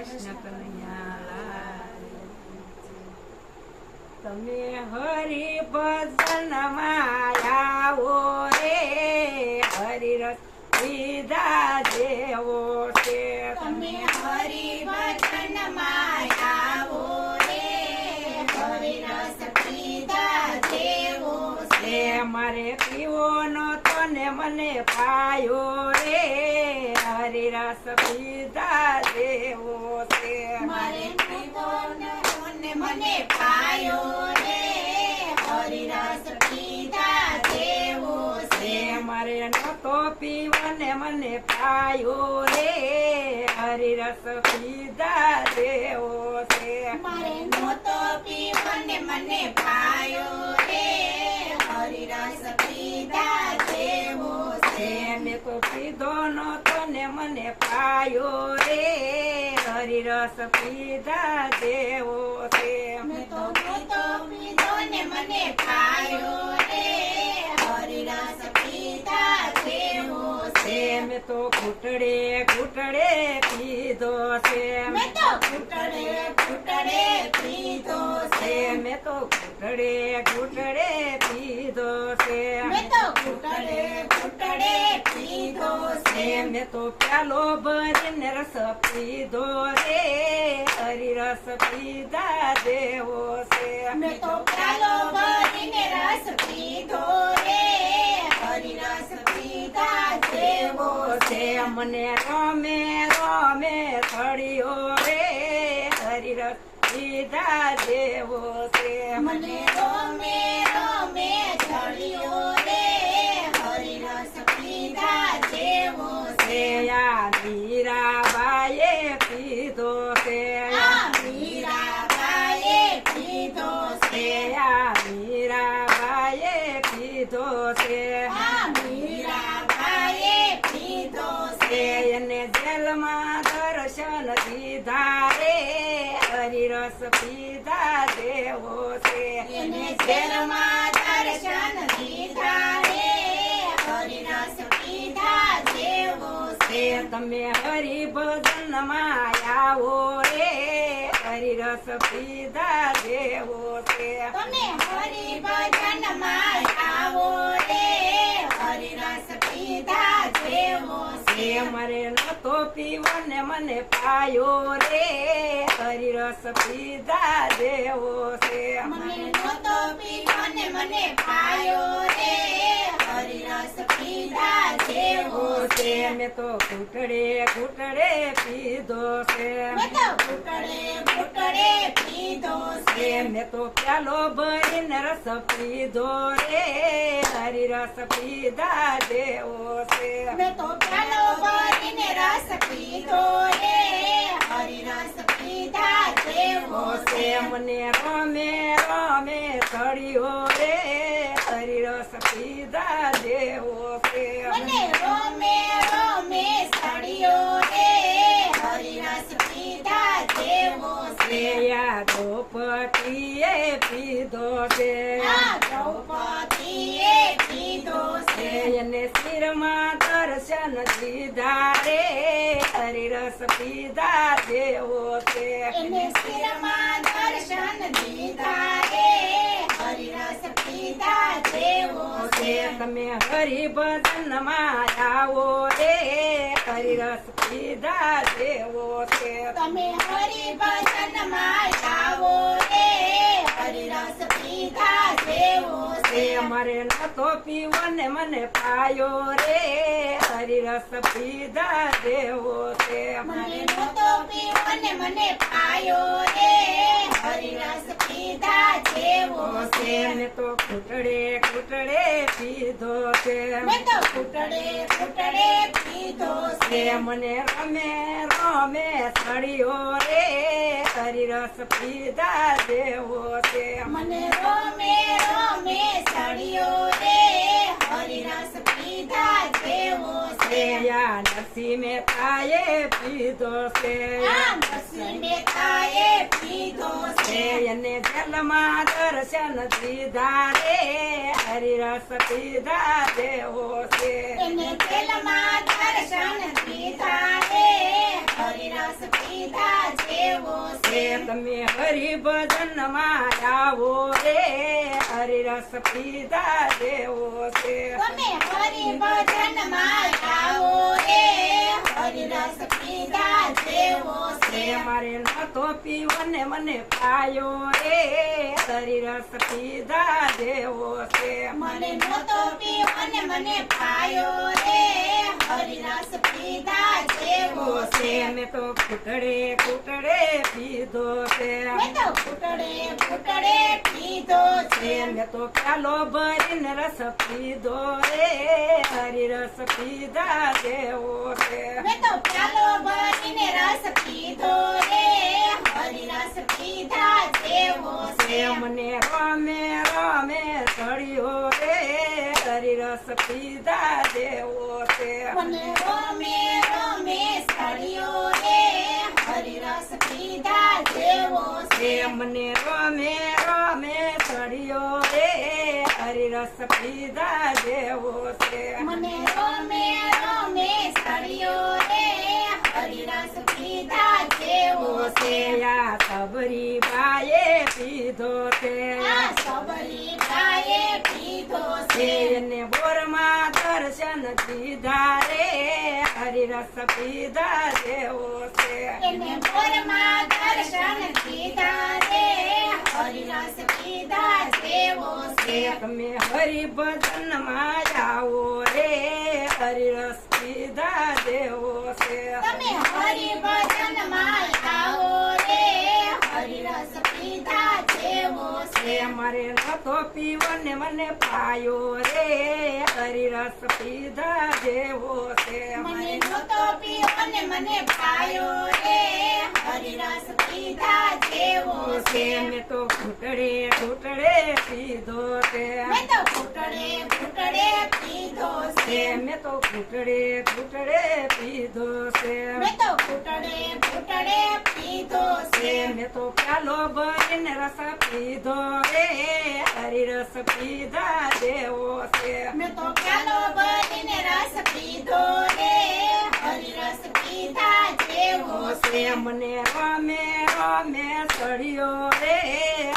કૃષ્ણ કનૈયા લાલ. તમે હરિ ભજન માં આવો રે, હરિરસ પીધા જેવો છે. તમે હરિ ભજન માં આવો રે, હરિરસ પીધા જેવો છે. મારે પીવો નતો ને મને પાયો રે, હરિરસ પીધા જેવો છે. મારે પીવો નતો ને મને પાયો રે, હરિરસ પીધા જેવો છે. મારે નતો પીવો ને મને પાયો રે, હરિરસ પીધા જેવો છે. મારે નહોતો પીવો ને મને પાયો રે, હરિરસ પીધા જેવો છે. મેં તો પીધો નતો ને મને પાયો રે, હરિરસ પીધા જેવો છે. મેં તો નહોતો પીધો ને મને પાયો રે, હરિરસ પીધા જેવો છે. મેં તો ઘૂંટડે ઘૂંટડે પીધો છે. મેં તો ઘૂંટડે ઘૂંટડે પીધો છે. મેં તો ઘૂંટડે ઘૂંટડે પીધો છે. મેં તો ઘૂંટડે ઘૂંટડે પીધો છે. મેં તો પ્યાલો ભરીને રસ પીધો રે, હરિરસ પીધા જેવો છે. મેં તો પ્યાલો ભરીને રસ પીધો રે, હરિરસ પીધા જેવો છે. મને રમે રમે થળિયો રે, હરિરસ પીધા જેવો છે. મને રોમે રોમે ચડ્યો રે, હરિરસ પીધા જેવો છે. આ મીરાબાઈએ પીધો છે. આ મીરાબાઈએ પીધો છે. આ મીરાબાઈએ પીધો છે. આ મીરાબાઈએ પીધો છે. એને જેલમાં દર્શન દીધા રે, હરિરસ પીધા જેવો છે. એને જેલમાં દર્શન દીધા રે, હરિરસ પીધા જેવો છે. તમે હરિભજન માં આવો રે, હરિરસ પીધા જેવો છે. તમે હરિભજન માં આવો રે, હરિરસ પીધા જેવો છે. મારે નતો પીવો ને મને પાયો રે, હરિરસ પીધા જેવો છે. મને નહોતો પીવો ને મને પાયો રે, હરિરસ પીધા જેવો છે. મેં તો ઘૂંટડે ઘૂંટડે પીધો છે. મેં તો ઘૂંટડે ઘૂંટડે પીધો છે. મેં તો પ્યાલો ભરીને રસ પીધો રે, હરિરસ પીધા જેવો છે. મેં તો પ્યાલો ભરીને રસ પીધો રે, હરિરસ પીધા જેવો છે. મને રમે રમે થળિયો રે, હરિરસ પીધા જેવો છે. મને રોમે રોમે સળિયો રે, હરિરસ પીધા જેવો છે. યા દ્રૌપદીએ પીધો છે. આ દ્રૌપદીએ પીધો છે. એને શિરમાં દર્શન દીધા રે, હરિરસ પીધા જેવો છે. એને શિરમાં દર્શન દીધા રે, હરિરસ પીધા જેવો છે. તમે હરિભજન માં આવો રે, હરિરસ પીધા જેવો છે. તમે હરિભજન માં આવો રે, હરિરસ પીધા જેવો છે. મારે નતો પીવો ને મને પાયો રે, હરિરસ પીધા જેવો છે. મને નહોતો પીવો ને મને પાયો રે, હરિરસ પીધા જેવો છે. મેં તો ઘૂંટડે ઘૂંટડે પીધો છે. મેં તો ઘૂંટડે ઘૂંટડે પીધો છે. મને રમે રમે સળિયો રે, હરિરસ પીધા જેવો છે. મને રોમે રોમે સળિયો રે, હરિરસ પીધા જેવો છે. યા નરસિંહ મહેતાએ પીધો છે. આ નરસિંહ મહેતાએ પીધો છે. એને જેલમાં દર્શન દીધા રે, હરિરસ પીધા જેવો છે. એને જેલમાં દર્શન દીધા રે, હરિરસ પીધા જેવો છે. તમે હરિભજન માં આવો રે હરિરસ પીધા જેવો છે. તમે હરિભજનમાં આવો રે હરિરસ પીધા જેવો છે. મારે નતો પીવો ને મને પાયો રે હરિરસ પીધા જેવો છે. મને નહોતો પીવો ને મને પાયો રે હરિરસ પીધા જેવો છે. મેં તો કૂટડે કૂટડે પીધો છે. મેં તો ઘૂંટડે ઘૂંટડે પીધો છે. મેં તો પ્યાલો ભરીને રસ પીધો રે હરિરસ પીધા જેવો છે. મેં તો પ્યાલો ભરીને રસ પીધો રે હરિરસ પીધા જેવો છે. મને રમે રમે સળિયો રે હરિરસ પીધા જેવો છે. મને રોમે રોમે સળિયો રે હરિરસ પીધા જેવો છે. મને રમે રમે સળિયો રે હરિરસ પીધા જેવો છે. મને રોમે રોમે સળિયો રે હરિરસ પીધા જેવો છે. આ સબરી બાએ પીધો છે. આ સબરી ગાયે પીધો છે. એને બોરમાં દર્શન દીધા રે હરિરસ પીધા જેવો છે. એને બોરમાં દર્શન દીધા રે હરિરસ પીધા જેવો છે. તમે હરિભજન માં આવો રે હરિરસ પીધા જેવો છે. તમે હરિભજનમાં આવો રે હરિરસ પીધા જેવો છે. મારે નતો પીવો ને મને પાયો રે હરિરસ પીધા જેવો છે. મને નહોતો પીવો ને મને પાયો રે હરિરસ પીધા જેવો છે. મેં તો ઘૂંટડે ઘૂંટડે પીધો છે. મેં તો ઘૂંટડે ઘૂંટડે પીધો છે. મેં તો ઘૂંટડે ઘૂંટડે પીધો છે. મેં તો ઘૂંટડે ઘૂંટડે પીધો છે. મેં તો પ્યાલો ભરીને રસ પીધો રે હરિરસ પીધા જેવો છે. મેં તો પ્યાલો ભરીને રસ પીધો રે હરિરસ પીધા જેવો છે. મને રમે રમે સળિયો રે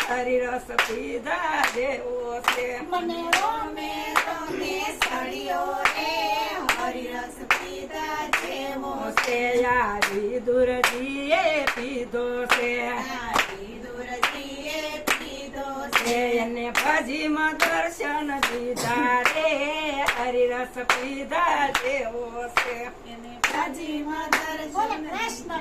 હરિરસ પીધા જેવો છે. મને રોમે રોમે સળિયો રે હરિરસ પીધા જેવો છે. યારી દુરજીએ પીધો છે. તારી દુરજીએ પીધો છે. એને ભજીમાં દર્શન દીધા રે હરિરસ પીધા જેવો છે. એને ભાજીમાં દર્શન કૃષ્ણ